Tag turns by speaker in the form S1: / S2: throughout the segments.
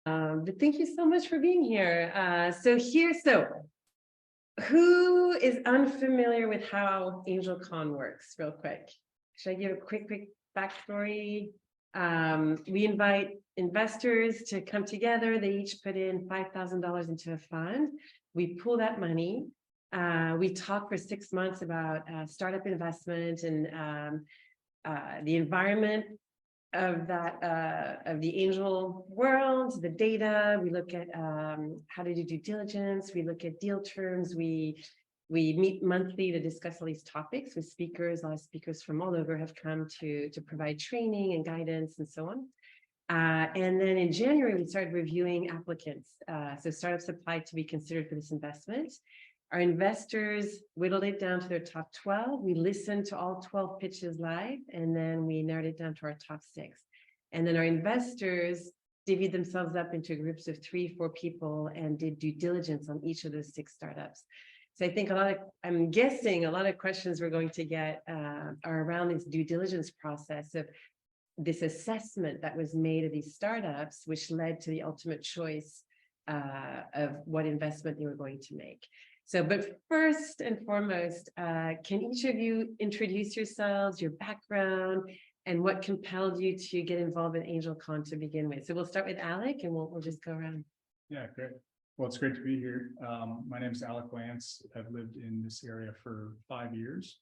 S1: But thank you so much for being here. So who is unfamiliar with how AngelCon works? Real quick, should I give a quick backstory? We invite investors to come together. They each put in $5,000 into a fund. We pool that money. We talk for 6 months about startup investment and the environment of the angel world, the data. We look at how to do due diligence. We look at deal terms. We meet monthly to discuss all these topics with speakers. A lot of speakers from all over have come to provide training and guidance and so on. And then in January, we started reviewing applicants. So startups applied to be considered for this investment. Our investors whittled it down to their top 12. We listened to all 12 pitches live, and then we narrowed it down to our top 6. And then our investors divvied themselves up into groups of 3-4 people and did due diligence on each of those 6 startups. So I think I'm guessing a lot of questions we're going to get are around this due diligence process of this assessment that was made of these startups, which led to the ultimate choice of what investment they were going to make. So, but first and foremost, can each of you introduce yourselves, your background, and what compelled you to get involved in AngelCon to begin with? So we'll start with Alec, and we'll just go around.
S2: Yeah, great. Well, it's great to be here. My name is Alec Lance. I've lived in this area for 5 years.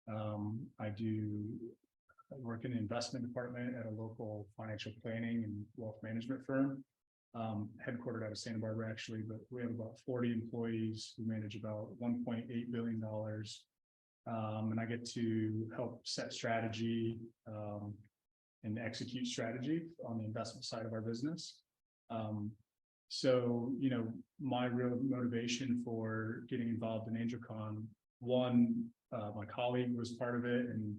S2: I work in the investment department at a local financial planning and wealth management firm. Headquartered out of Santa Barbara, actually, but we have about 40 employees who manage about $1.8 billion. And I get to help set strategy and execute strategy on the investment side of our business. So, my real motivation for getting involved in AngelCon, one, my colleague was part of it, and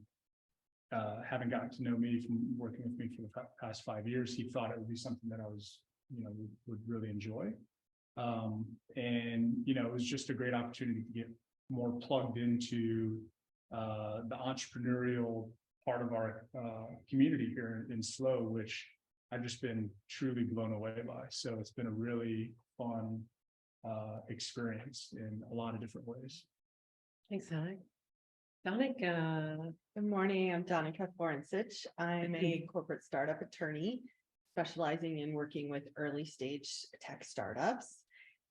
S2: having gotten to know me from working with me for the past 5 years, he thought it would be something that I was would really enjoy. And, it was just a great opportunity to get more plugged into the entrepreneurial part of our community here in SLO, which I've just been truly blown away by. So it's been a really fun experience in a lot of different ways.
S1: Thanks, Alec. Donica.
S3: Good morning. I'm Donica Forensich. I'm a corporate startup attorney specializing in working with early stage tech startups.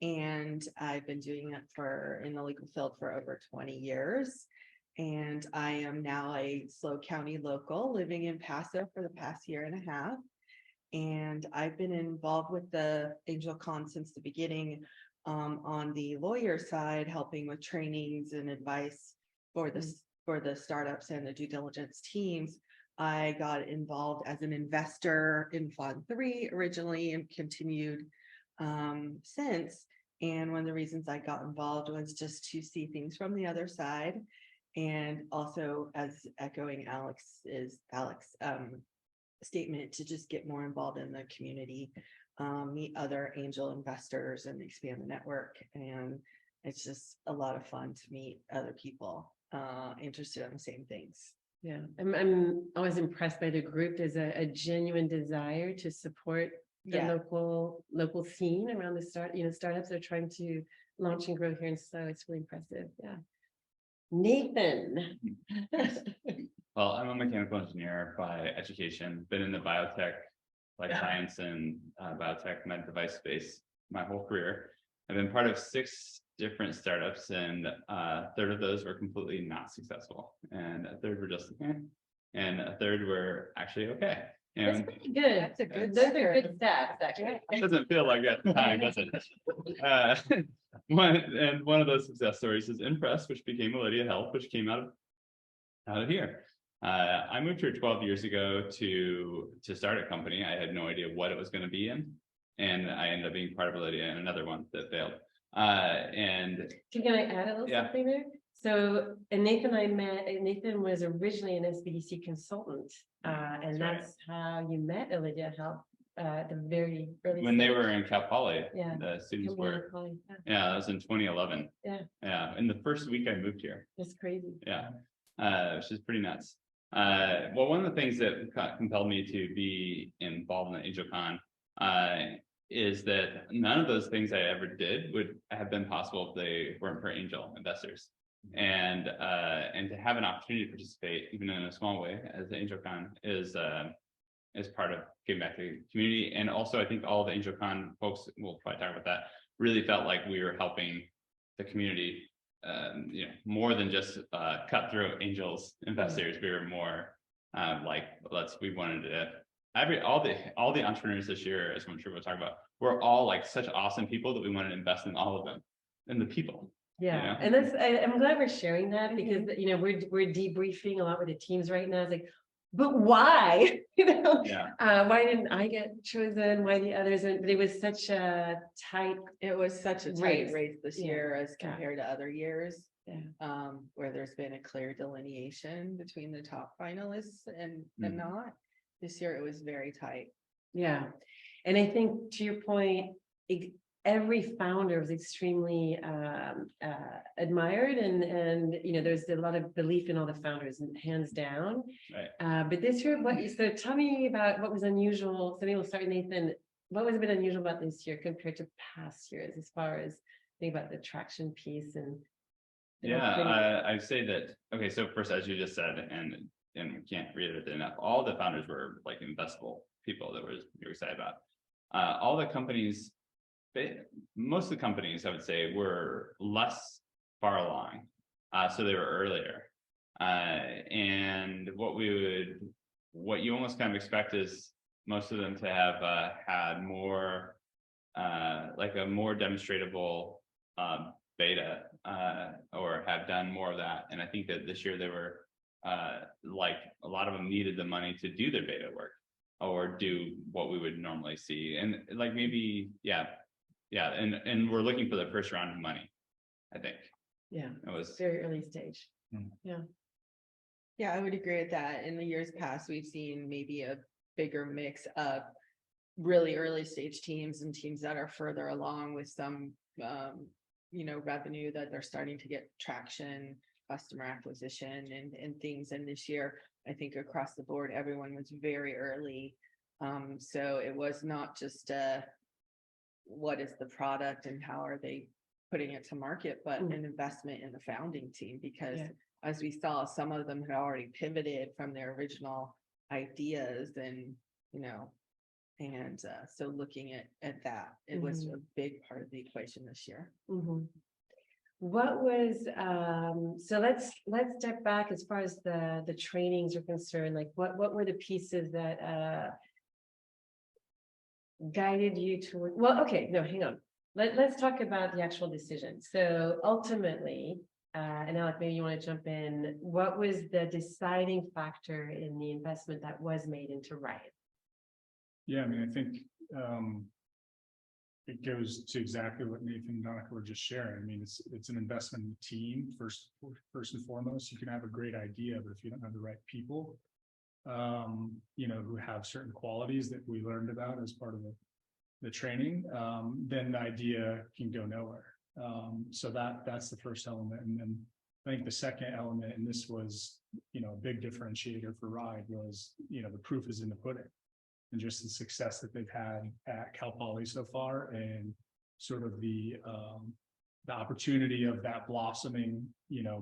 S3: And I've been doing it in the legal field for over 20 years. And I am now a SLO County local living in Paso for the past 1.5 years. And I've been involved with the AngelCon since the beginning on the lawyer side, helping with trainings and advice for the startups and the due diligence teams. I got involved as an investor in Fund 3 originally and continued since. And one of the reasons I got involved was just to see things from the other side. And also, as echoing Alex's statement, to just get more involved in the community, meet other angel investors and expand the network. And it's just a lot of fun to meet other people interested in the same things.
S1: Yeah, I'm always impressed by the group. There's a genuine desire to support the local scene around the startups that are trying to launch and grow here in SLO. It's really impressive. Yeah. Nathan.
S4: Well, I'm a mechanical engineer by education, been in the biotech, life science and biotech med device space my whole career. I've been part of 6 different startups, and a third of those were completely not successful, and a third were just and a third were actually okay. And
S1: that's pretty good.
S3: That's a good.
S1: Those are good stats, actually.
S4: it doesn't feel like that at the time, does it? One of those success stories is Impress, which became Lydia Health, which came out of here. I moved here 12 years ago to start a company. I had no idea what it was going to be in, and I ended up being part of Lydia and another one that failed. And
S1: can I add a little something there? So, and Nathan and I met. Nathan was originally an SBDC consultant, and that's how you met Lydia Health at the very early
S4: when
S1: stage.
S4: they were in Cal Poly.
S1: Yeah,
S4: the students were.
S1: Yeah,
S4: that was in 2011. Yeah, in the first week I moved here.
S1: That's crazy.
S4: Yeah, which is pretty nuts. Well, one of the things that compelled me to be involved in the AngelCon is that none of those things I ever did would have been possible if they weren't for angel investors. And to have an opportunity to participate, even in a small way, as the AngelCon is part of giving back to the community. And also, I think all the AngelCon folks, we'll probably talk about that, really felt like we were helping the community, more than just cutthroat angels investors. We were more we wanted to all the entrepreneurs this year, as I'm sure we'll talk about, we're all like such awesome people that we wanted to invest in all of them and the people.
S1: Yeah, and I'm glad we're sharing that, because we're debriefing a lot with the teams right now. It's like, but why? Why didn't I get chosen? Why the others? But it was such a tight.
S3: It was such a tight race this year as compared to other years.
S1: Yeah.
S3: Where there's been a clear delineation between the top finalists and not. This year it was very tight.
S1: Yeah, and I think to your point, every founder was extremely admired, and there's a lot of belief in all the founders, and hands down.
S4: Right.
S1: But this year, so tell me about what was unusual. So maybe we'll start with Nathan. What was a bit unusual about this year compared to past years, as far as think about the traction piece and.
S4: I'd say that. Okay, so first, as you just said, and we can't reiterate it enough, all the founders were like investable people that you're excited about. All the companies. Most of the companies, I would say, were less far along, so they were earlier. And what you almost kind of expect is most of them to have had more, like a more demonstratable beta, or have done more of that. And I think that this year they were like a lot of them needed the money to do their beta work or do what we would normally see, and like maybe and we're looking for the first round of money, I think.
S1: Yeah,
S4: it was
S1: very early stage.
S3: Yeah, I would agree with that. In the years past, we've seen maybe a bigger mix of really early stage teams and teams that are further along with some revenue that they're starting to get traction, customer acquisition and things. And this year, I think across the board, everyone was very early. So it was not just what is the product and how are they putting it to market, but an investment in the founding team, because as we saw, some of them had already pivoted from their original ideas and so looking at that, it was a big part of the equation this year.
S1: What was so let's step back as far as the trainings are concerned. Like what were the pieces that guided you toward, hang on. Let's talk about the actual decision. So ultimately, and Alec, maybe you want to jump in. What was the deciding factor in the investment that was made into Riot?
S2: Yeah, I mean, I think it goes to exactly what Nathan and Donica were just sharing. I mean, it's an investment in the team first and foremost. You can have a great idea, but if you don't have the right people, who have certain qualities that we learned about as part of the training, then the idea can go nowhere. So that's the first element. And then I think the second element, and this was, a big differentiator for Ride, was, the proof is in the pudding, and just the success that they've had at Cal Poly so far, and sort of the opportunity of that blossoming,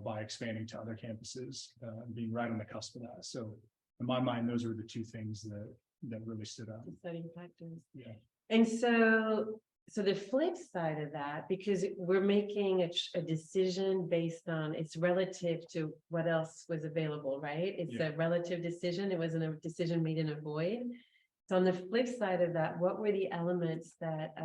S2: by expanding to other campuses, and being right on the cusp of that. So in my mind, those were the two things that really stood out.
S1: Deciding factors.
S2: Yeah.
S1: And so the flip side of that, because we're making a decision based on it's relative to what else was available, right? It's a relative decision. It wasn't a decision made in a void. So on the flip side of that, what were the elements that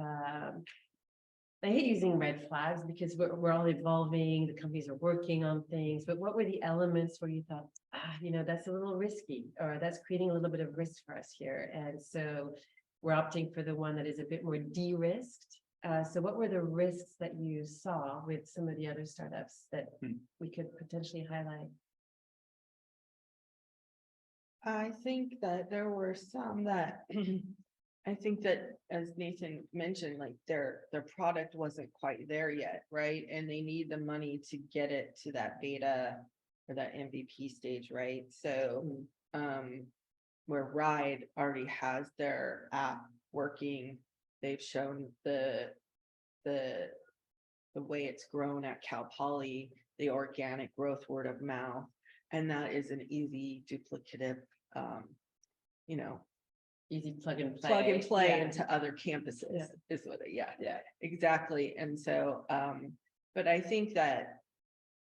S1: I hate using red flags because we're all evolving, the companies are working on things, but what were the elements where you thought, that's a little risky, or that's creating a little bit of risk for us here? And so we're opting for the one that is a bit more de-risked. So what were the risks that you saw with some of the other startups that we could potentially highlight?
S3: I think that there were some that I think that, as Nathan mentioned, like their product wasn't quite there yet, right? And they need the money to get it to that beta or that MVP stage, right? So where Ride already has their app working they've shown the way it's grown at Cal Poly, the organic growth, word of mouth, and that is an easy duplicative, you know,
S1: Easy plug and play.
S3: plug and play
S1: Yeah.
S3: into other campuses
S1: Yeah.
S3: is what, yeah,
S1: Yeah.
S3: exactly. And so, but I think that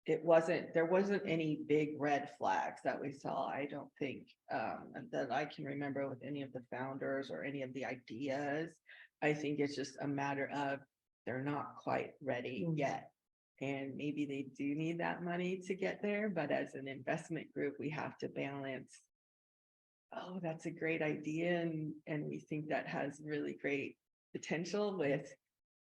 S3: there wasn't any big red flags that we saw, I don't think, that I can remember with any of the founders or any of the ideas. I think it's just a matter of they're not quite ready
S1: Mm.
S3: yet. And maybe they do need that money to get there, but as an investment group, we have to balance. Oh, that's a great idea, and we think that has really great potential with,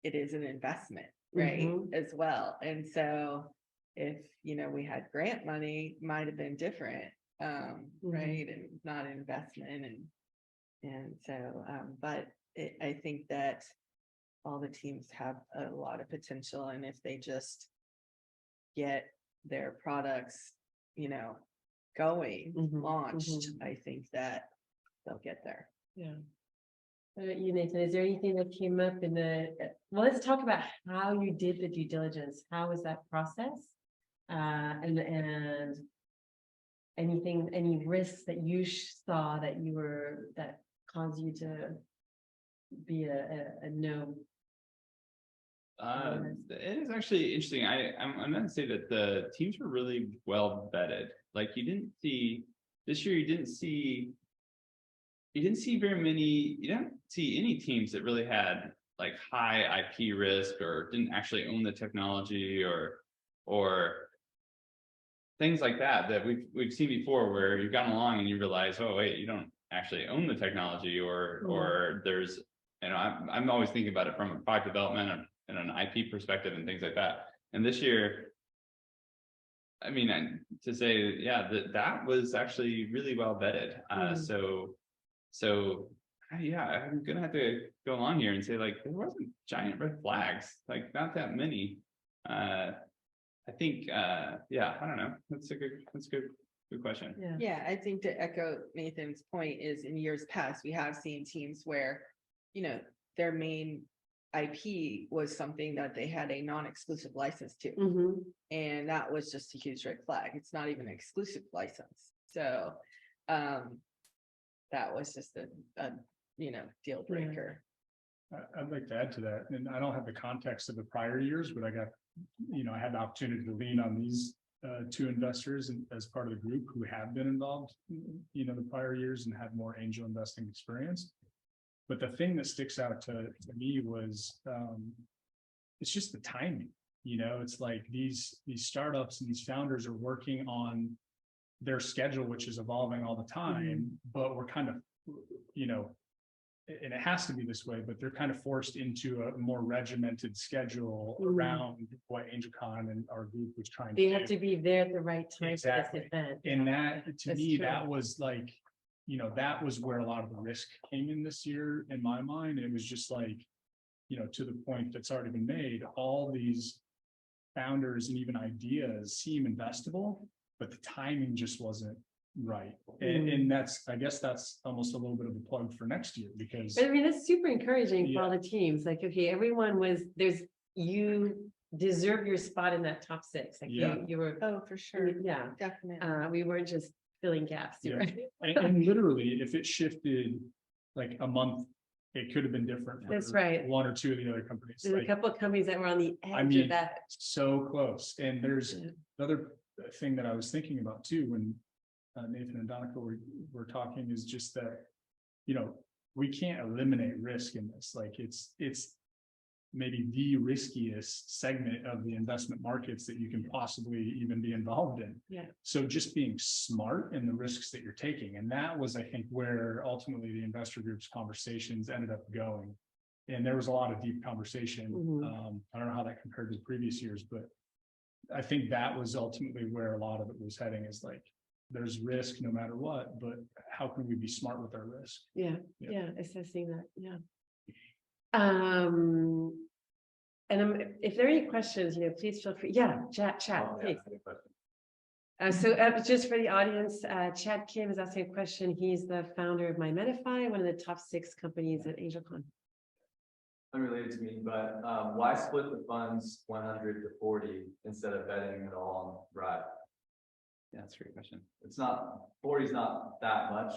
S3: it is an investment, right,
S1: Mhm.
S3: as well. And so if, we had grant money, might have been different, right, and not investment, and so, but I think that all the teams have a lot of potential, and if they just get their products, going,
S1: Mhm,
S3: launched,
S1: mhm.
S3: I think that they'll get there.
S1: Yeah. What about you, Nathan? Is there anything that came up in well, let's talk about how you did the due diligence. How was that process? And any risks that you saw that caused you to be a no?
S4: It is actually interesting. I'm gonna say that the teams were really well vetted. Like this year, you didn't see any teams that really had like high IP risk or didn't actually own the technology or things like that we've seen before, where you've gone along and you realize, oh wait, you don't actually own the technology, or there's, I'm always thinking about it from a product development and an IP perspective and things like that. And this year, I mean, to say, yeah, that was actually really well vetted. So yeah, I'm gonna have to go along here and say, like, there wasn't giant red flags, like not that many. I think, yeah, I don't know. That's a good question.
S1: Yeah.
S3: Yeah, I think to echo Nathan's point is, in years past, we have seen teams where, their main IP was something that they had a non-exclusive license to.
S1: Mhm.
S3: And that was just a huge red flag. It's not even an exclusive license. So, that was just a deal breaker.
S2: I'd like to add to that, and I don't have the context of the prior years, but I had the opportunity to lean on these two investors as part of the group who have been involved, the prior years and had more angel investing experience. But the thing that sticks out to me was, it's just the timing. It's like these startups and these founders are working on their schedule, which is evolving all the time, but we're kind of, and it has to be this way, but they're kind of forced into a more regimented schedule around what AngelCon and our group was trying to do.
S1: They have to be there at the right time
S2: Exactly.
S1: for this event.
S2: And that, to
S1: That's
S2: me,
S1: true.
S2: that was like, that was where a lot of the risk came in this year, in my mind. It was just like, to the point that's already been made, all these founders and even ideas seem investable, but the timing just wasn't right. And I guess that's almost a little bit of a plug for next year, because
S1: But I mean, it's super encouraging for all the teams. Like, okay, you deserve your spot in that top 6. Like you were,
S3: Oh, for sure.
S1: yeah.
S3: Definitely.
S1: We weren't just filling gaps.
S2: Yeah.
S1: Right?
S2: and literally, if it shifted like a month, it could have been different. For
S1: That's right.
S2: one or two of the other companies.
S1: There's a couple of companies that were on the edge of that.
S2: So close. And there's another thing that I was thinking about too, when Nathan and Donica were talking, is just that, we can't eliminate risk in this. Like it's maybe the riskiest segment of the investment markets that you can possibly even be involved in.
S1: Yeah.
S2: So just being smart in the risks that you're taking. And that was, I think, where ultimately the investor group's conversations ended up going. And there was a lot of deep conversation. I don't know how that compared to previous years, but I think that was ultimately where a lot of it was heading, is like, there's risk no matter what, but how can we be smart with our risk?
S1: Yeah. Assessing that. Yeah. And if there are any questions, please feel free. Yeah, chat. Please. So just for the audience, Chad Kim is asking a question. He's the founder of MyMedify, one of the top 6 companies at AngelCon.
S5: unrelated to me, but why split the funds 100 to 40 instead of betting it all on Ride?
S4: Yeah, that's a great question.
S5: It's not, 40 is not that much.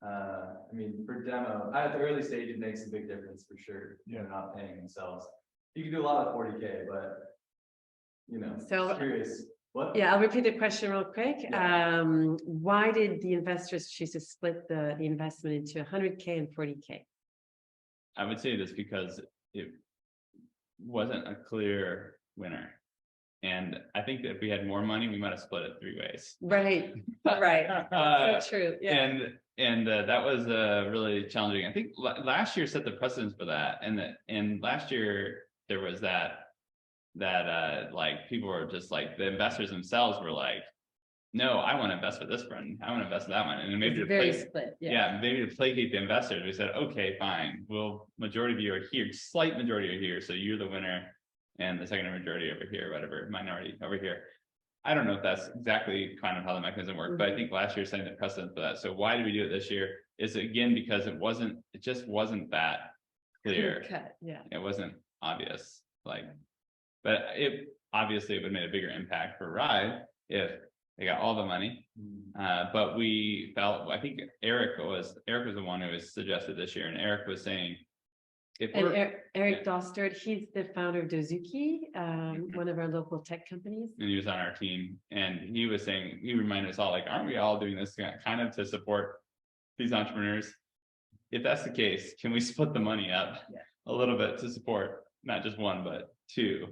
S5: I mean, for demo, at the early stage, it makes a big difference for sure. They're not paying themselves. You can do a lot of 40K, but you know,
S1: So-
S5: curious. What?
S1: Yeah, I'll repeat the question real quick.
S5: Yeah.
S1: Why did the investors choose to split the investment into 100K and 40K?
S4: I would say this because it wasn't a clear winner. And I think that if we had more money, we might have split it 3 ways.
S1: Right, right. So true, yeah.
S4: And that was really challenging. I think last year set the precedence for that. And last year there was that like people were just like, the investors themselves were like, no, I want to invest with this friend. I want to invest with that one. And maybe
S1: It's
S4: to
S1: very
S4: play,
S1: split,
S4: yeah, maybe to placate the investors, we said, okay, fine. Well, majority of you are here, slight majority are here. So you're the winner and the second majority over here, whatever, minority over here. I don't know if that's exactly kind of how the mechanism worked, but I think last year setting the precedent for that. So why did we do it this year? Is again, because it just wasn't that clear.
S1: Cut, yeah.
S4: It wasn't obvious, like, but it obviously would have made a bigger impact for Ride if they got all the money. But we felt, I think Eric was the one who was suggested this year, and Eric was saying, if
S1: And
S4: we're,
S1: Eric Dostert, he's the founder of Dozuki, one of our local tech companies.
S4: and he was on our team, and he was saying, he reminded us all, like, aren't we all doing this kind of to support these entrepreneurs? If that's the case, can we split the money up a little bit to support not just one, but two?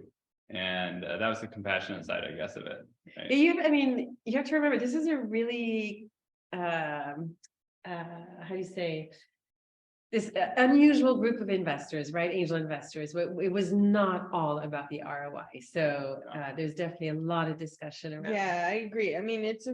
S4: And that was the compassionate side, I guess, of it. Right?
S1: I mean, you have to remember, this is a really, how do you say, this unusual group of investors, right? Angel investors. It was not all about the ROI. So there's definitely a lot of discussion around.
S3: Yeah, I agree. I mean, it's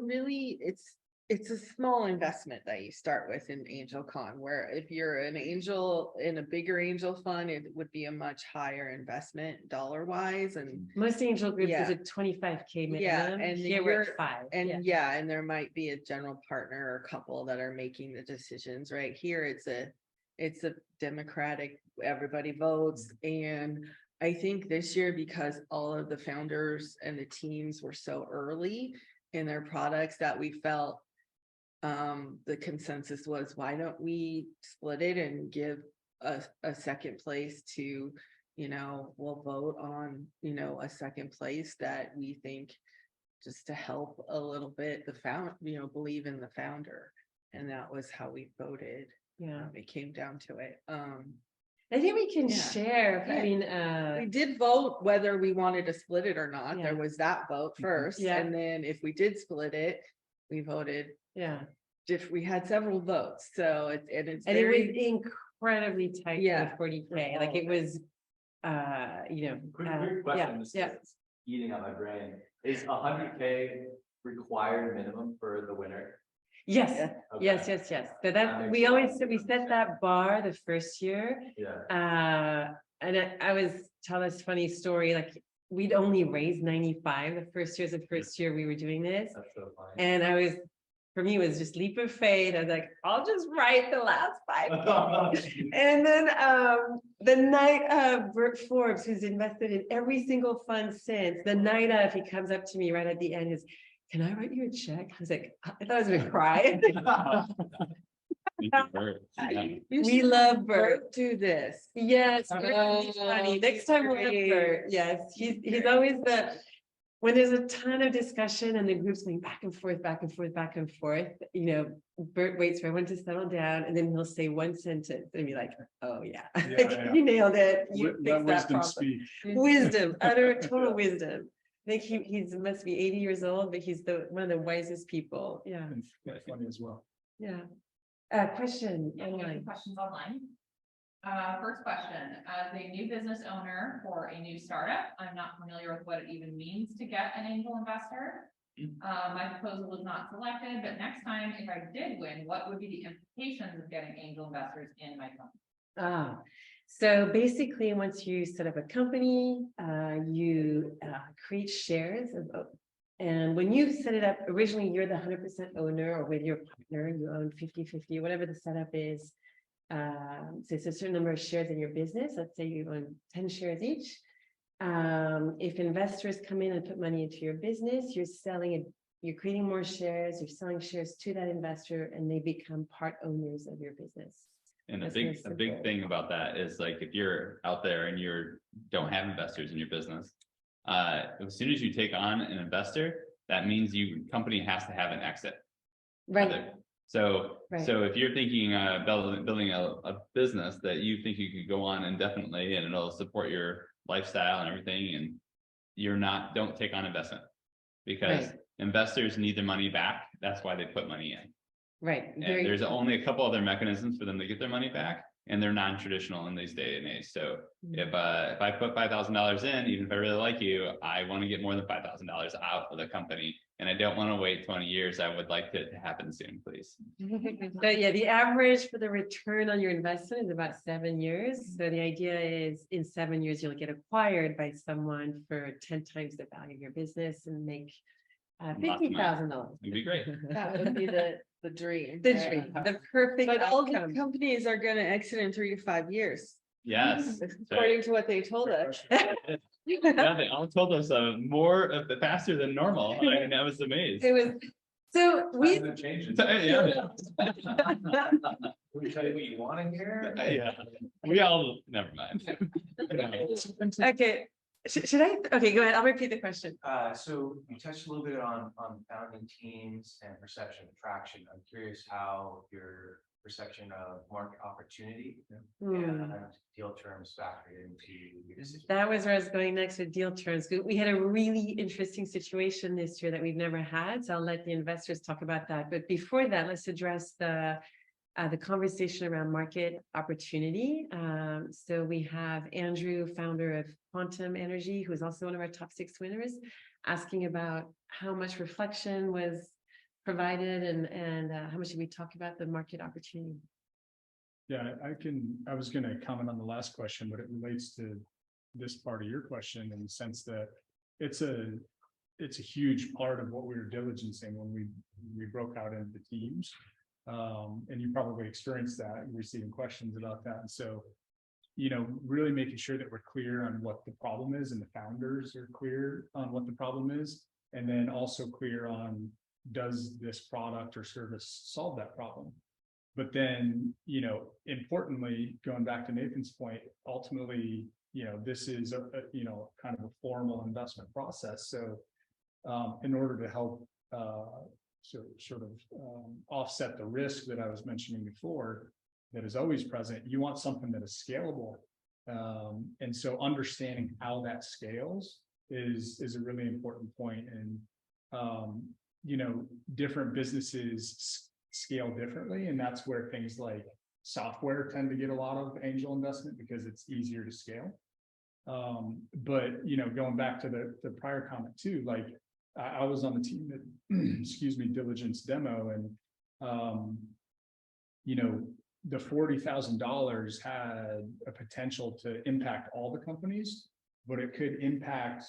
S3: a small investment that you start with in AngelCon, where if you're an angel in a bigger angel fund, it would be a much higher investment dollar wise. And
S1: Most angel groups is
S3: Yeah.
S1: a 25K minimum.
S3: Yeah, and
S1: here we're
S3: you're-
S1: at 5.
S3: and yeah, and there might be a general partner or couple that are making the decisions. Right here, it's a democratic, everybody votes. And I think this year, because all of the founders and the teams were so early in their products, that we felt the consensus was, why don't we split it and give a second place to, we'll vote on, a second place that we think, just to help a little bit believe in the founder. And that was how we voted.
S1: Yeah.
S3: It came down to it.
S1: I think we can
S3: Yeah.
S1: share. I
S3: Yeah.
S1: mean,
S3: We did vote whether we wanted to split it or not.
S1: Yeah.
S3: There was that vote first.
S1: Yeah.
S3: And then if we did split it, we voted.
S1: yeah.
S3: We had several votes. So it's
S1: And it
S3: very.
S1: was incredibly tight
S3: Yeah.
S1: for the 40K. Like it was,
S5: Quick question. This is eating on my brain. Is 100K required minimum for the winner?
S1: Yes,
S5: Okay.
S1: yes. So
S5: That
S1: that,
S5: makes
S1: we
S5: sense.
S1: always said, we set that bar the first year.
S5: Yeah.
S1: And I was tell this funny story, like we'd only raised 95 the first year we were doing this.
S5: That's so funny.
S1: And for me, it was just leap of faith. I was like, I'll just write the last 5. And then the night of Bert Forbes, who's invested in every single fund since, the night of, he comes up to me right at the end, is, can I write you a check? I was like, I thought I was gonna cry.
S4: You can hurt. Yeah.
S3: You
S1: We
S3: should
S1: love Bert.
S3: do this.
S1: Yes, Bert's funny. Next time we'll have Bert. Yes, he's always when there's a ton of discussion and the group's going back and forth, Bert waits for everyone to settle down and then he'll say one sentence and be like, oh yeah,
S2: Yeah.
S1: you nailed it. You
S2: Let
S1: fixed that
S2: wisdom
S1: problem.
S2: speak.
S1: Wisdom, utter total wisdom. I think he must be 80 years old, but he's one of the wisest people. Yeah,
S2: And funny as well.
S1: yeah. Question
S6: Yeah, we have some
S1: online.
S6: questions online. First question, as a new business owner for a new startup, I'm not familiar with what it even means to get an angel investor. My proposal was not selected, but next time, if I did win, what would be the implications of getting angel investors in my company?
S1: So basically, once you set up a company, you create shares and when you set it up, originally you're the 100% owner, or with your partner, you own 50-50, whatever the setup is. so it's a certain number of shares in your business, let's say you own 10 shares each. If investors come in and put money into your business, you're selling it, you're creating more shares, you're selling shares to that investor, and they become part owners of your business.
S4: And
S1: That's
S4: a
S1: very
S4: big
S1: simple.
S4: thing about that is like, if you're out there and don't have investors in your business, as soon as you take on an investor, that means company has to have an exit.
S1: Right,
S4: So
S1: Right.
S4: if you're thinking building a business that you think you could go on indefinitely and it'll support your lifestyle and everything, and don't take on investment, because
S1: Right.
S4: investors need their money back. That's why they put money in.
S1: right.
S4: And
S1: Very
S4: there's
S1: true.
S4: only a couple other mechanisms for them to get their money back, and they're non-traditional in these day and age. So if I put $5,000 in, even if I really like you, I want to get more than $5,000 out of the company, and I don't want to wait 20 years. I would like it to happen soon, please.
S1: So yeah, the average for the return on your investment is about 7 years. So the idea is in 7 years, you'll get acquired by someone for 10 times the value of your business and make $50,000.
S4: It'd be great.
S3: That would be the dream.
S1: The dream, the perfect
S3: But all these
S1: outcome.
S3: companies are gonna exit in 3 to 5 years,
S4: Yes.
S3: according to what they told us.
S4: Yeah, they all told us faster than normal. I mean, I was amazed.
S1: It was, so we,
S5: Hasn't changed.
S4: Yeah.
S5: We tell you what you want to hear.
S4: Yeah, we all, never mind.
S1: okay, should I, okay, go ahead, I'll repeat the question.
S7: So you touched a little bit on founding teams and perception of traction. I'm curious how your perception of market opportunity and deal terms factor into your decision.
S1: That was where I was going next with deal terms. We had a really interesting situation this year that we've never had. So I'll let the investors talk about that. But before that, let's address the conversation around market opportunity. So we have Andrew, founder of Quantum Energy, who is also one of our top 6 winners, asking about how much reflection was provided and how much did we talk about the market opportunity?
S2: Yeah, I was gonna comment on the last question, but it relates to this part of your question in the sense that it's a huge part of what we were diligencing when we broke out into teams. And you probably experienced that, receiving questions about that. And so, really making sure that we're clear on what the problem is and the founders are clear on what the problem is. And then also clear on, does this product or service solve that problem? But then, importantly, going back to Nathan's point, ultimately, this is a kind of a formal investment process. So in order to help offset the risk that I was mentioning before, that is always present, you want something that is scalable. And so understanding how that scales is a really important point. And different businesses scale differently, and that's where things like software tend to get a lot of angel investment because it's easier to scale. But going back to the prior comment too, like I was on the team that diligence demo, and the $40,000 had a potential to impact all the companies, but it could impact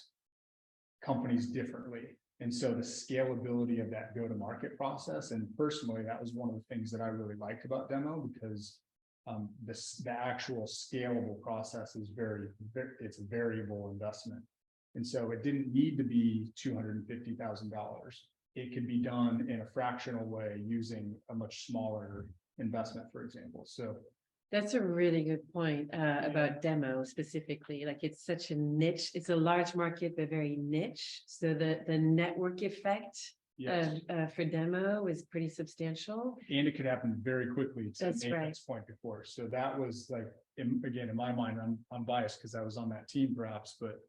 S2: companies differently. And so the scalability of that go-to-market process, and personally, that was one of the things that I really liked about demo, because the actual scalable process is it's a variable investment. And so it didn't need to be $250,000. It could be done in a fractional way using a much smaller investment, for example. So
S1: That's a really good point about demo specifically. Like it's such a niche, it's a large market, but very niche. So the network effect
S2: yes,
S1: for demo is pretty substantial.
S2: and it could happen very quickly. To
S1: That's right.
S2: Nathan's point before. So that was like, again, in my mind, I'm biased because I was on that team perhaps, but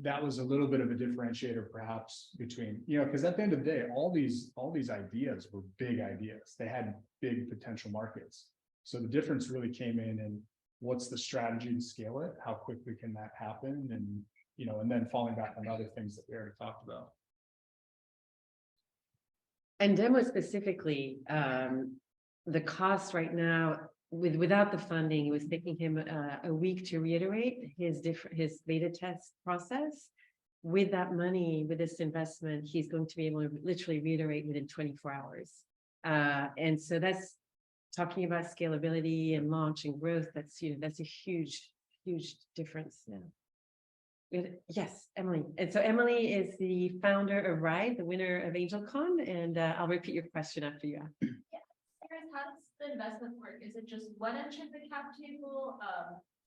S2: that was a little bit of a differentiator perhaps between, because at the end of the day, all these ideas were big ideas. They had big potential markets. So the difference really came in what's the strategy to scale it? How quickly can that happen? And, and then falling back on other things that we already talked about.
S1: And demo specifically, the cost right now, without the funding, it was taking him a week to reiterate his beta test process. With that money, with this investment, he's going to be able to literally reiterate within 24 hours. And so that's talking about scalability and launch and growth, that's, that's a huge, huge difference. Yeah. Yes, Emily. And so Emily is the founder of Ride, the winner of AngelCon, and I'll repeat your question after you ask.
S8: How does the investment work? Is it just one entry at the cap table?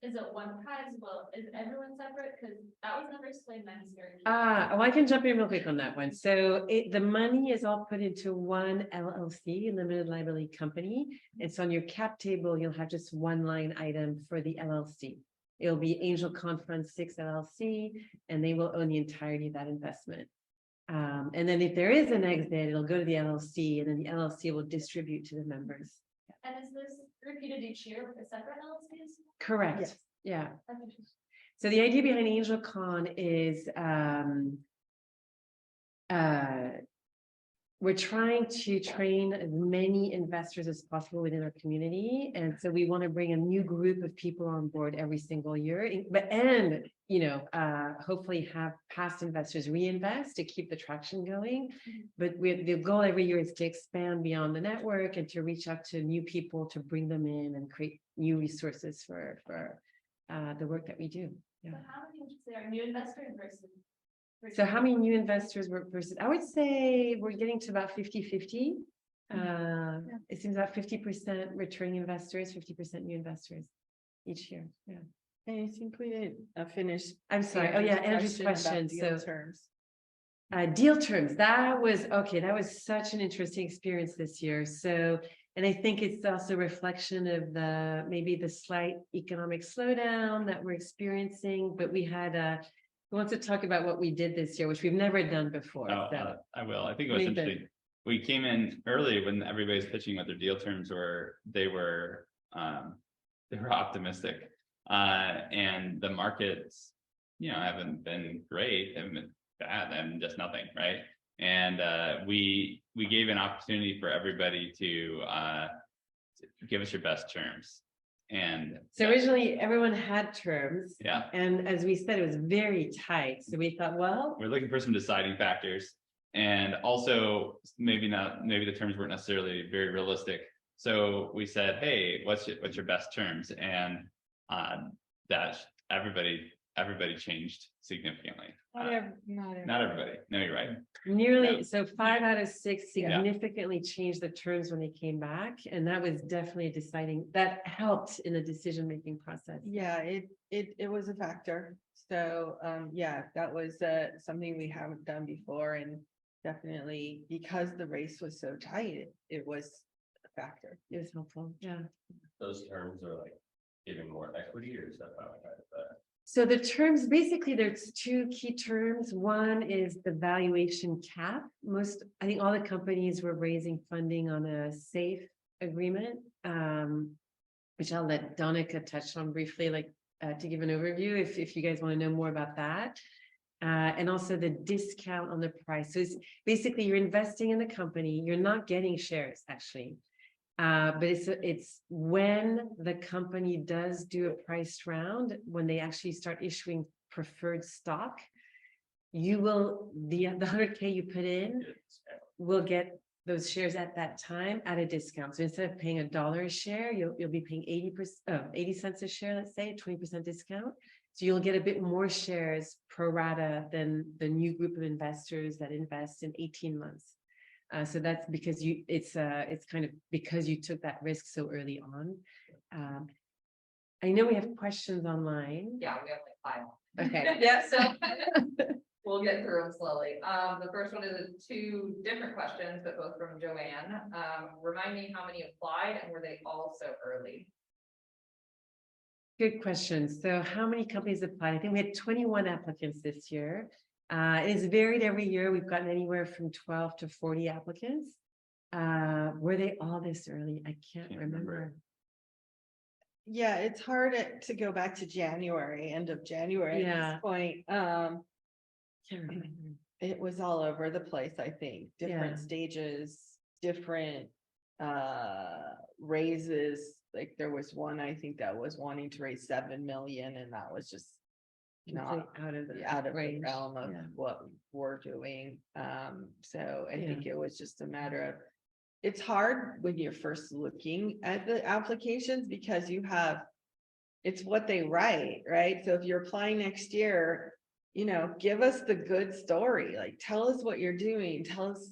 S8: Is it one prize? Well, is everyone separate? Because that was never explained necessarily.
S1: Oh, I can jump in real quick on that one. So the money is all put into one LLC, limited liability company. And so on your cap table, you'll have just one line item for the LLC. It'll be AngelCon Fund 6 LLC, and they will own the entirety of that investment. And then if there is an exit, it'll go to the LLC, and then the LLC will distribute to the members.
S8: And is this repeated each year with the separate LLCs?
S1: Correct.
S3: Yes.
S1: Yeah.
S8: That's interesting.
S1: So the idea behind AngelCon is we're trying to train as many investors as possible within our community. And so we want to bring a new group of people on board every single year, hopefully have past investors reinvest to keep the traction going. But the goal every year is to expand beyond the network and to reach out to new people, to bring them in and create new resources for the work that we do. Yeah.
S8: So how many would you say are new investors versus?
S1: So how many new investors were versus, I would say we're getting to about 50-50. It seems about 50% returning investors, 50% new investors each year. Yeah.
S3: And I think we didn't finish.
S1: I'm sorry. Oh yeah, Andrew's question.
S3: About deal
S1: So
S3: terms.
S1: deal terms, that was such an interesting experience this year. So, and I think it's also a reflection of maybe the slight economic slowdown that we're experiencing, but we had who wants to talk about what we did this year, which we've never done before.
S4: Oh,
S1: So.
S4: I will. I think it was
S1: Nathan.
S4: interesting. We came in early when everybody's pitching what their deal terms were. They were optimistic, and the markets, haven't been great. Haven't been bad, and just nothing, right? And we gave an opportunity for everybody to give us your best terms. And
S1: So originally everyone had terms.
S4: Yeah.
S1: And as we said, it was very tight. So we thought, well,
S4: we're looking for some deciding factors, and also maybe the terms weren't necessarily very realistic. So we said, hey, what's your best terms? And that everybody changed significantly. Not everybody. No, you're right.
S1: nearly,
S4: Yeah.
S1: so 5 out of 6
S4: Yeah.
S1: significantly changed the terms when they came back. And that was definitely that helped in the decision-making process.
S3: Yeah, it was a factor. So, that was something we haven't done before, and definitely because the race was so tight, it was a factor.
S1: It was helpful. Yeah.
S9: Those terms are like giving more equity, or is that how I got that?
S1: So the terms, basically, there's 2 key terms. One is the valuation cap. I think all the companies were raising funding on a safe agreement, which I'll let Donica touch on briefly, to give an overview if you guys want to know more about that. And also the discount on the price. So it's basically you're investing in the company, you're not getting shares actually. But it's when the company does do a priced round, when they actually start issuing preferred stock, you will, the 100K you put in will get those shares at that time at a discount. So instead of paying $1 a share, you'll be paying 80 cents a share, let's say 20% discount. So you'll get a bit more shares pro rata than the new group of investors that invest in 18 months. So that's because it's kind of because you took that risk so early on. I know we have questions online.
S6: Yeah, we have like 5.
S1: Okay.
S6: Yeah, so we'll get through them slowly. The first one is 2 different questions, but both from Joanne. Remind me how many applied and were they all so early?
S1: Good question. So how many companies applied? I think we had 21 applicants this year. It is varied every year. We've gotten anywhere from 12 to 40 applicants. Were they all this early? I can't remember.
S3: Yeah, it's hard to go back to January, end of January at
S1: Yeah.
S3: this point.
S1: Can't remember.
S3: It was all over the place, I think, different
S1: Yeah.
S3: stages, different raises. Like there was one, I think, that was wanting to raise 7 million, and that was just not
S1: out of
S3: the
S1: range.
S3: realm of
S1: Yeah.
S3: what we're doing. So I think it was just a matter of it's hard when you're first looking at the applications because you have, it's what they write, right? So if you're applying next year, give us the good story, like tell us what you're doing, tell us,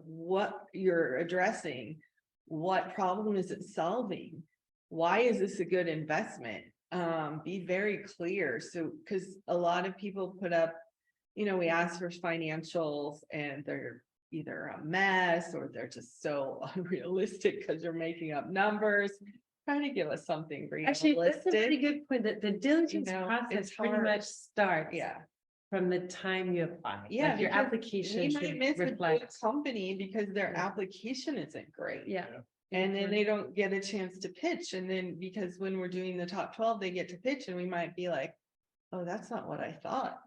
S3: what you're addressing, what problem is it solving? Why is this a good investment? Be very clear. So, because a lot of people put up, we ask for financials and they're either a mess or they're just so unrealistic because you're making up numbers. Trying to give us something
S1: Actually, that's a pretty
S3: realistic.
S1: good point, that the diligence
S3: You know,
S1: process
S3: it's
S1: pretty
S3: hard.
S1: much starts.
S3: Yeah.
S1: From the time you apply.
S3: Yeah,
S1: Like your
S3: because
S1: application
S3: We might
S1: should
S3: miss a good
S1: reflect.
S3: company because their
S1: Yeah.
S3: application isn't great.
S1: Yeah.
S3: And then they don't get a chance to pitch. And then because when we're doing the top 12, they get to pitch and we might be like, oh, that's not what I thought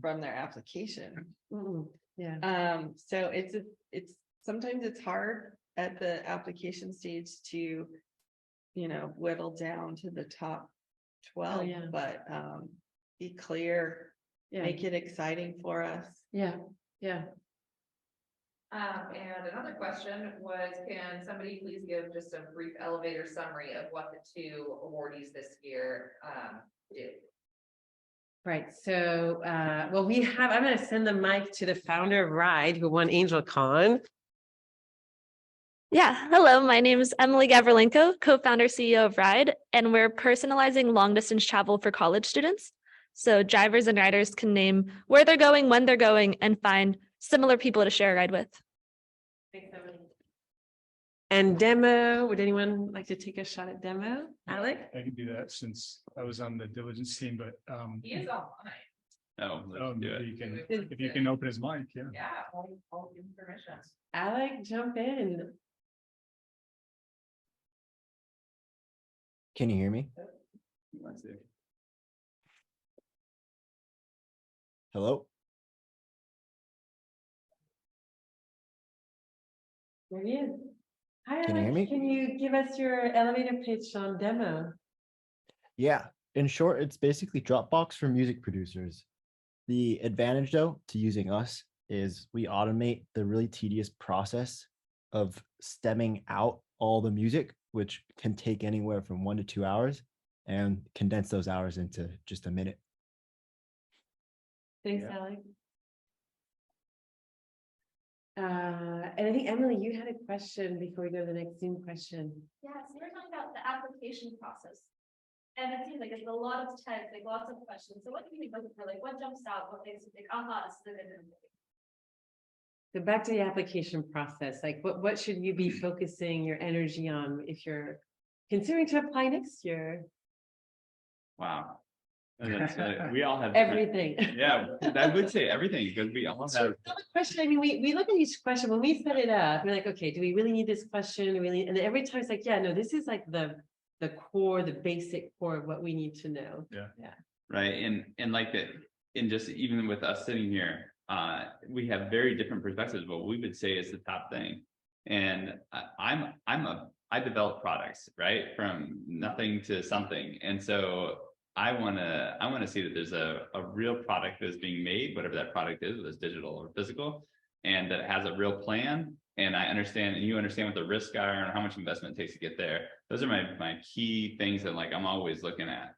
S3: from their application.
S1: Yeah.
S3: So it's sometimes it's hard at the application stage to, whittle down to the top 12,
S1: yeah.
S3: but be clear,
S1: Yeah.
S3: make it exciting for us.
S1: Yeah. Yeah.
S6: And another question was, can somebody please give just a brief elevator summary of what the 2 awardees this year do?
S1: Right. So, I'm going to send the mic to the founder of Ride, who won AngelCon.
S10: Yeah, hello, my name is Emily Gavrilenko, co-founder CEO of Ride, and we're personalizing long distance travel for college students. So drivers and riders can name where they're going, when they're going, and find similar people to share a ride with.
S6: Thanks, Emily.
S1: And demo, would anyone like to take a shot at demo? Alec?
S2: I can do that since I was on the diligence team, but
S6: He is online.
S4: No, let's do it.
S2: if you can open his mic, yeah.
S6: Yeah, I'll give him permission.
S1: Alec, jump in.
S11: Can you hear me?
S4: Let's see.
S11: Hello?
S1: There he is. Hi,
S11: Can you hear
S1: Alec.
S11: me?
S1: Can you give us your elevator pitch on demo?
S11: Yeah. In short, it's basically Dropbox for music producers. The advantage, though, to using us is we automate the really tedious process of stemming out all the music, which can take anywhere from 1 to 2 hours, and condense those hours into just a minute.
S1: Thanks,
S2: Yeah.
S1: Alec. And I think, Emily, you had a question before we go to the next Zoom question.
S8: Yeah, so we're talking about the application process. And it seems like it's a lot of text, like lots of questions. So what do you think for like what jumps out? What makes you think, aha, this is a good one?
S1: So back to the application process, like what should you be focusing your energy on if you're considering to apply next year?
S4: Wow. And that's, we all have different-
S1: Everything.
S4: Yeah, I would say everything because we all have.
S1: Question, I mean, we look at each question, when we set it up, we're like, okay, do we really need this question? Do we really, and every time it's like, yeah, no, this is like the core, the basic core of what we need to know.
S2: Yeah.
S4: Right, and like that, and just even with us sitting here, we have very different perspectives. What we would say is the top thing, and I develop products, right, from nothing to something, and so I want to see that there's a real product that's being made, whatever that product is, whether it's digital or physical, and that has a real plan. And I understand, and you understand what the risks are and how much investment it takes to get there. Those are my key things that like I'm always looking at.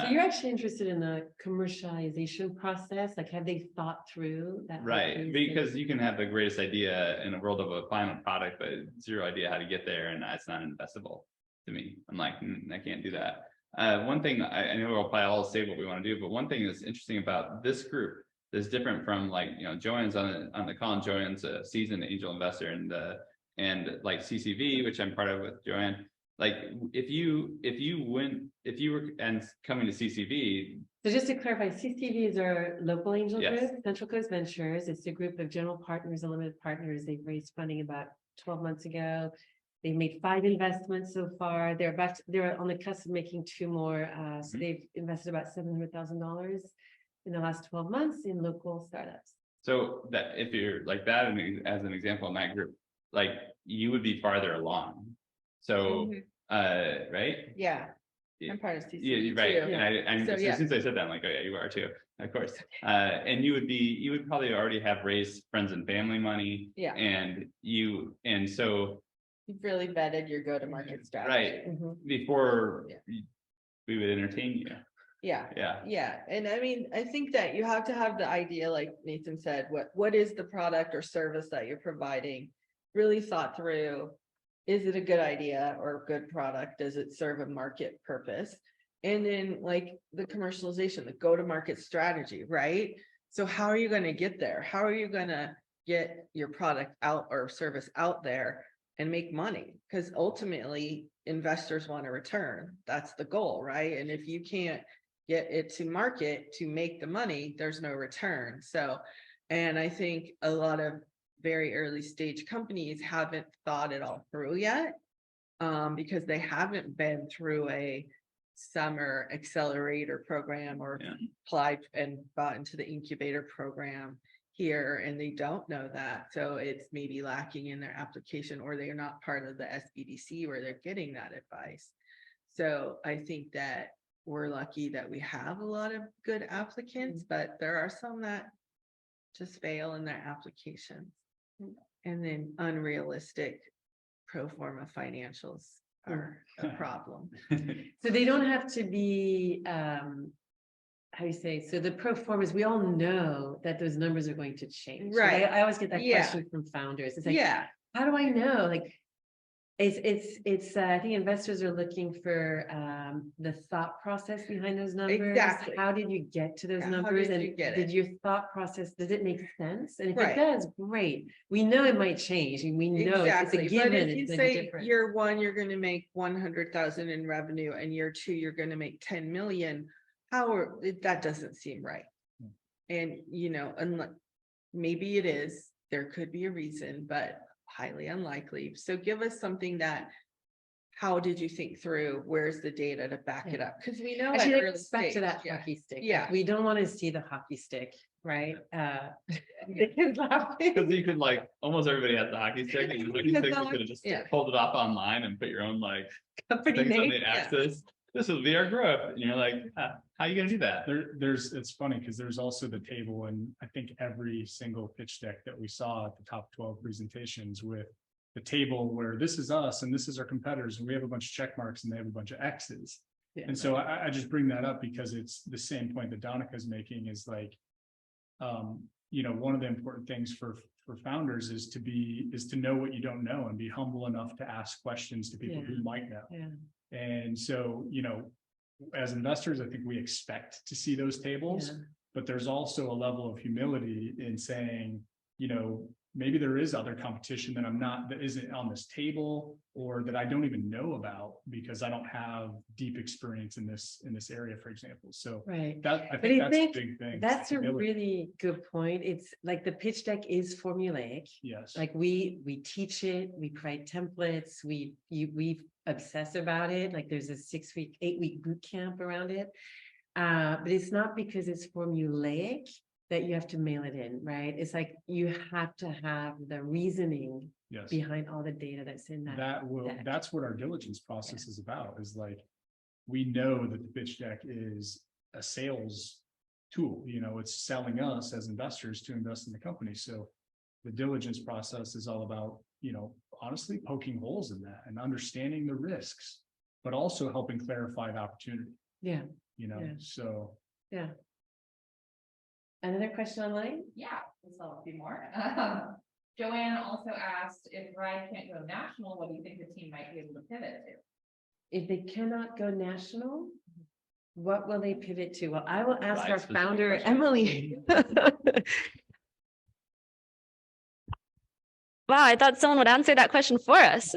S1: So you're actually interested in the commercialization process, like have they thought through that?
S4: Right, because you can have the greatest idea in the world of a final product, but zero idea how to get there, and it's not investable to me. I'm like, I can't do that. One thing I know we'll probably all say what we want to do, but one thing that's interesting about this group that's different from like, Joanne's on the call, and Joanne's a seasoned angel investor, and like CCV, which I'm part of with Joanne. Like if you were and coming to CCV.
S1: So just to clarify, CCV is our local angel
S4: Yes.
S1: group, Central Coast Ventures. It's a group of general partners and limited partners. They've raised funding about 12 months ago. They've made 5 investments so far. They're on the cusp of making 2 more. So they've invested about $700,000 in the last 12 months in local startups.
S4: So that if you're like that, and as an example in that group, like you would be farther along. So, right?
S3: Yeah. I'm part of CCC
S4: Yeah, you're right.
S3: too.
S4: And
S3: So,
S4: as
S3: yeah.
S4: soon as I said that, I'm like, oh yeah, you are too. Of course. And you would probably already have raised friends and family money.
S3: Yeah.
S4: And so,
S3: You've really vetted your go-to-market strategy.
S4: right,
S1: Mhm.
S4: before
S3: Yeah.
S4: we would entertain you.
S3: Yeah.
S4: Yeah.
S3: Yeah, and I mean, I think that you have to have the idea, like Nathan said, what is the product or service that you're providing? Really thought through, is it a good idea or a good product? Does it serve a market purpose? And then like the commercialization, the go-to-market strategy, right? So how are you gonna get there? How are you gonna get your product out or service out there and make money? Because ultimately, investors want a return. That's the goal, right? And if you can't get it to market to make the money, there's no return. So, and I think a lot of very early stage companies haven't thought it all through yet, because they haven't been through a summer accelerator program or
S4: Yeah.
S3: applied and got into the incubator program here, and they don't know that. So it's maybe lacking in their application, or they're not part of the SBDC where they're getting that advice. So I think that we're lucky that we have a lot of good applicants, but there are some that just fail in their applications. And then unrealistic pro forma financials are a problem.
S1: So they don't have to be, how do you say, so the pro formas, we all know that those numbers are going to change.
S3: Right.
S1: I always get that
S3: Yeah.
S1: question from founders. It's like,
S3: Yeah,
S1: how do I know? Like, I think investors are looking for the thought process behind those numbers.
S3: Exactly.
S1: How did you get to those
S3: Yeah, how
S1: numbers?
S3: did
S1: And
S3: you get
S1: did
S3: it?
S1: your thought process, does it make sense? And if
S3: Right.
S1: it does, great. We know it might change and we know it's a
S3: exactly. But
S1: given.
S3: if you
S1: It's gonna be
S3: say
S1: different.
S3: year one, you're gonna make 100,000 in revenue, and year two, you're gonna make 10 million, that doesn't seem right. And, you know, maybe it is, there could be a reason, but highly unlikely. So give us something that, how did you think through? Where's the data to back it up? Because we know at
S1: Actually,
S3: early
S1: let's back to
S3: stage,
S1: that
S3: yeah.
S1: hockey stick. Like,
S3: Yeah.
S1: we don't want to see the hockey stick, right? Nick is laughing.
S4: Because you could like, almost everybody has the hockey stick, and the hockey stick, you could have just
S3: Yeah.
S4: pulled it off online and put your own like
S1: Company
S4: things on
S1: name.
S4: the axis. This will be our growth. And you're like, how are you gonna do that?
S2: It's funny because there's also the table, and I think every single pitch deck that we saw at the top 12 presentations with the table where this is us and this is our competitors, and we have a bunch of check marks and they have a bunch of X's.
S1: Yeah.
S2: And so I just bring that up because it's the same point that Donica is making, is like, you know, one of the important things for founders is to know what you don't know and be humble enough to ask questions to people who might know.
S1: Yeah.
S2: And so, you know, as investors, I think we expect to see those tables,
S1: Yeah.
S2: but there's also a level of humility in saying, you know, maybe there is other competition that isn't on this table, or that I don't even know about because I don't have deep experience in this area, for example. So
S1: Right.
S2: I
S1: But
S2: think
S1: I
S2: that's
S1: think
S2: a big thing.
S1: that's a
S2: humility.
S1: really good point. It's like the pitch deck is formulaic.
S2: Yes.
S1: Like we teach it, we provide templates, we obsess about it. Like there's a 6-week, 8-week boot camp around it. But it's not because it's formulaic that you have to mail it in, right? It's like you have to have the reasoning
S2: Yes.
S1: behind all the data that's in that. deck.
S2: That's what our diligence process is about, is like, we know that the pitch deck is a sales tool, you know, it's selling us as investors to invest in the company. So the diligence process is all about, you know, honestly poking holes in that and understanding the risks, but also helping clarify the opportunity,
S1: Yeah,
S2: you know,
S1: Yeah.
S2: so.
S1: yeah. Another question online?
S6: Yeah, this will be more. Joanne also asked if Ride can't go national, what do you think the team might be able to pivot to?
S1: If they cannot go national, what will they pivot to? Well, I will ask
S4: Right,
S1: our
S4: specific
S1: founder,
S4: question.
S1: Emily.
S10: Wow, I thought someone would answer that question for us.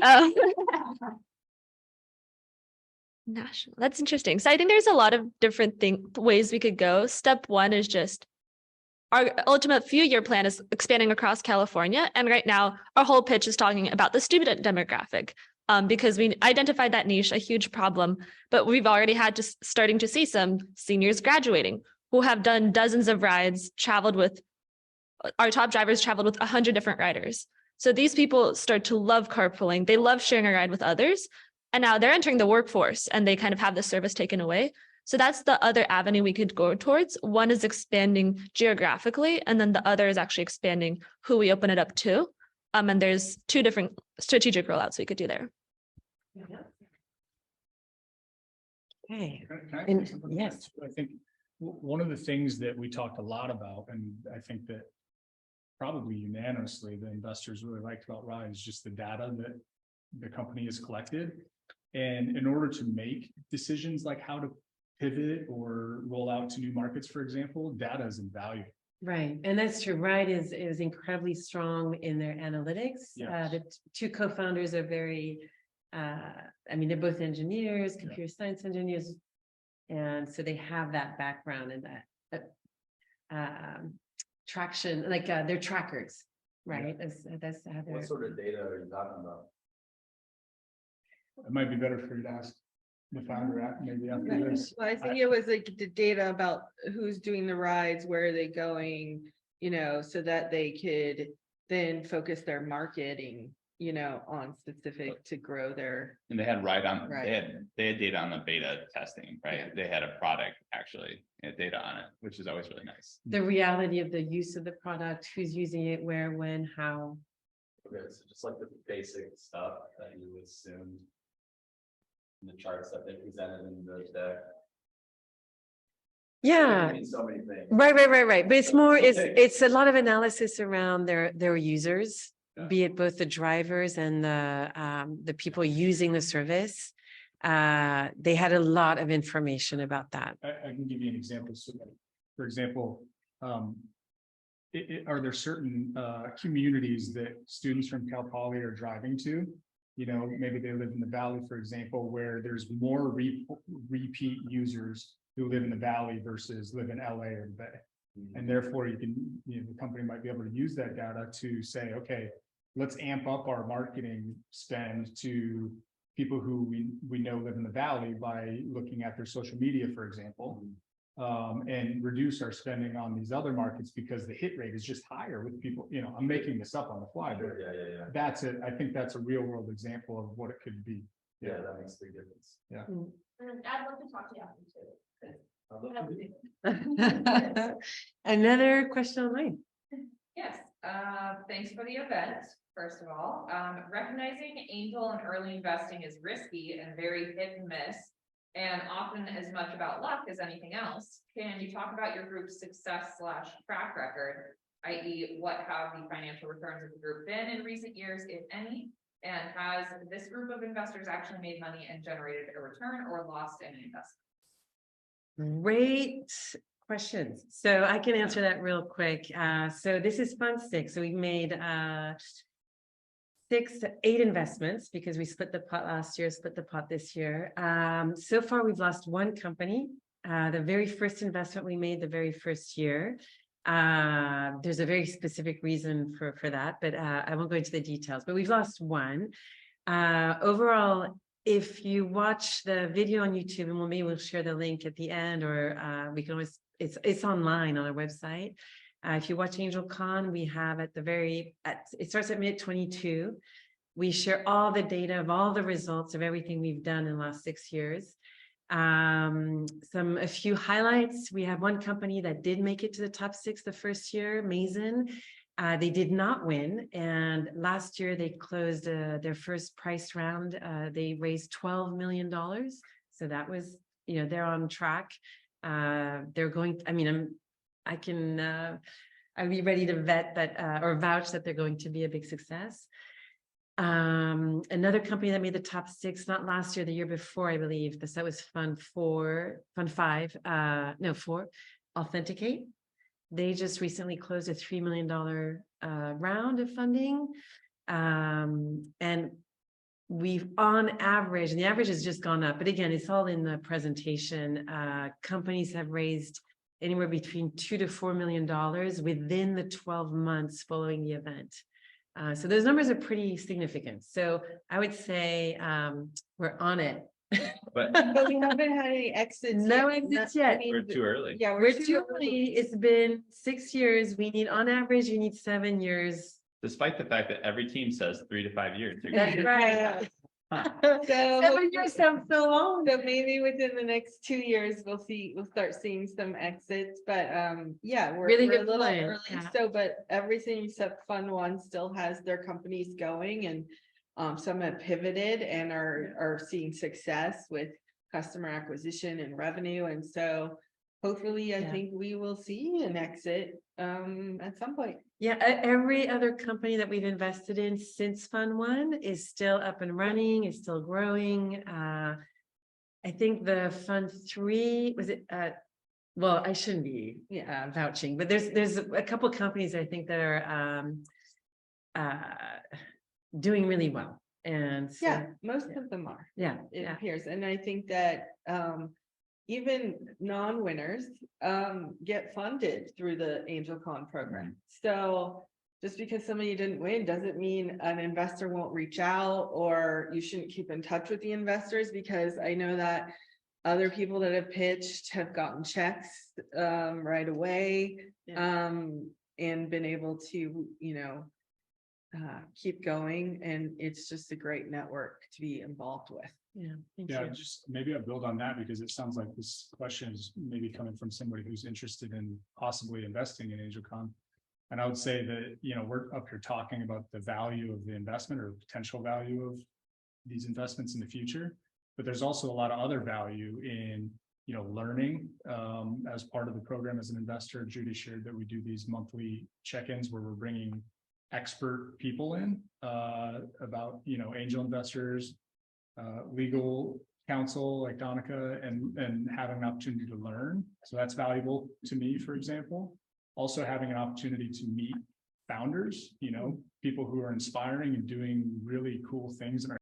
S10: National, that's interesting. So I think there's a lot of different ways we could go. Step one is just our ultimate few-year plan is expanding across California. And right now, our whole pitch is talking about the student demographic because we identified that niche, a huge problem, but we've already had to starting to see some seniors graduating who have done dozens of rides, our top drivers traveled with 100 different riders. So these people start to love carpooling. They love sharing a ride with others. And now they're entering the workforce and they kind of have the service taken away. So that's the other avenue we could go towards. One is expanding geographically, and then the other is actually expanding who we open it up to. And there's two different strategic rollouts we could do there.
S1: Okay,
S2: Can I say
S1: And-
S2: something?
S1: yes.
S2: I think one of the things that we talked a lot about, and I think that probably unanimously, the investors really liked about RIDE is just the data that the company has collected. And in order to make decisions like how to pivot or roll out to new markets, for example, data is invaluable.
S1: right, and that's true. RIDE is incredibly strong in their analytics.
S2: Yes.
S1: The two co-founders are very, I mean, they're both engineers, computer science engineers. And so they have that background and that traction, like they're trackers, right? That's how they're.
S5: What sort of data are you talking about?
S2: It might be better for you to ask the founder maybe after this.
S3: Well, I think it was like the data about who's doing the rides, where are they going, so that they could then focus their marketing, on specific to grow their.
S4: And they had
S3: Right.
S4: they had data on the beta testing, right? They had a product actually, had data on it, which is always really nice.
S1: The reality of the use of the product, who's using it, where, when, how.
S5: Okay, so just like the basic stuff that you would assume. In the charts that they presented in the deck.
S1: Yeah,
S5: I mean, so many things.
S1: right. But it's more,
S5: Okay.
S1: it's a lot of analysis around their users,
S5: Yeah.
S1: be it both the drivers and the people using the service. They had a lot of information about that.
S2: I can give you an example. So, for example, are there certain communities that students from Cal Poly are driving to? Maybe they live in the valley, for example, where there's more repeat users who live in the valley versus live in LA or the Bay. And therefore the company might be able to use that data to say, okay, let's amp up our marketing spend to people who we know live in the valley by looking at their social media, for example. And reduce our spending on these other markets because the hit rate is just higher with people, I'm making this up on the fly, but
S5: Yeah.
S2: that's it. I think that's a real world example of what it could be.
S5: Yeah, that makes a big difference.
S8: And I'd love to talk to you after too.
S5: I'd love to do-
S1: Another question online.
S6: Yes, thanks for the event, first of all. Recognizing angel and early investing is risky and very hit and miss, and often as much about luck as anything else. Can you talk about your group's success / track record, i.e. what have the financial returns of the group been in recent years, if any? And has this group of investors actually made money and generated a return or lost any investment?
S1: Great questions. So I can answer that real quick. So this is Fund 6. So we made 6 to 8 investments because we split the pot last year, split the pot this year. So far, we've lost one company. The very first investment we made the very first year. There's a very specific reason for that, but I won't go into the details, but we've lost one. Overall, if you watch the video on YouTube, and maybe we'll share the link at the end, or we can always, it's online on our website. If you watch AngelCon, we have it starts at minute 22. We share all the data of all the results of everything we've done in the last 6 years. A few highlights. We have one company that did make it to the top 6 the first year, Mason. They did not win. And last year they closed their first price round. They raised $12 million. So that was, they're on track. They're going, I'd be ready to vet that or vouch that they're going to be a big success. Another company that made the top 6, not last year, the year before, I believe. That was Fund 5, Authenticate. They just recently closed a $3 million round of funding. And we've on average, and the average has just gone up, but again, it's all in the presentation. Companies have raised anywhere between $2 to $4 million within the 12 months following the event. So those numbers are pretty significant. So I would say we're on it.
S4: But
S3: But we haven't had any exits.
S1: No
S3: yet.
S1: exits
S3: I
S1: yet.
S3: mean,
S4: we're too early.
S3: Yeah,
S1: We're too early. It's been 6 years. We need, on average, you need 7 years.
S4: Despite the fact that every team says 3 to 5 years.
S1: That's right.
S3: So
S1: 7 years sounds so long.
S3: So maybe within the next 2 years, we'll start seeing some exits, but yeah,
S1: Really
S3: we're a
S1: good
S3: little
S1: point,
S3: early.
S1: yeah.
S3: So, but everything except Fund One still has their companies going, and some have pivoted and are seeing success with customer acquisition and revenue. And so hopefully, I
S1: Yeah.
S3: think we will see an exit at some point.
S1: Yeah, every other company that we've invested in since Fund One is still up and running, is still growing. I think the Fund Three, was it, well, I shouldn't be vouching, but there's a couple companies I think that are doing really well. And so,
S3: Yeah, most of them are.
S1: yeah,
S3: It
S1: yeah.
S3: appears, and I think that even non-winners get funded through the AngelCon program. So just because somebody didn't win doesn't mean an investor won't reach out, or you shouldn't keep in touch with the investors, because I know that other people that have pitched have gotten checks right away and been able to, keep going, and it's just a great network to be involved with.
S1: Yeah, thank
S2: Yeah,
S1: you.
S2: just maybe I'll build on that, because it sounds like this question is maybe coming from somebody who's interested in possibly investing in AngelCon. And I would say that, we're up here talking about the value of the investment or potential value of these investments in the future. But there's also a lot of other value in, learning as part of the program. As an investor, Judy shared that we do these monthly check-ins where we're bringing expert people in about, angel investors, legal counsel like Donica, and having an opportunity to learn. So that's valuable to me, for example. Also having an opportunity to meet founders, people who are inspiring and doing really cool things in our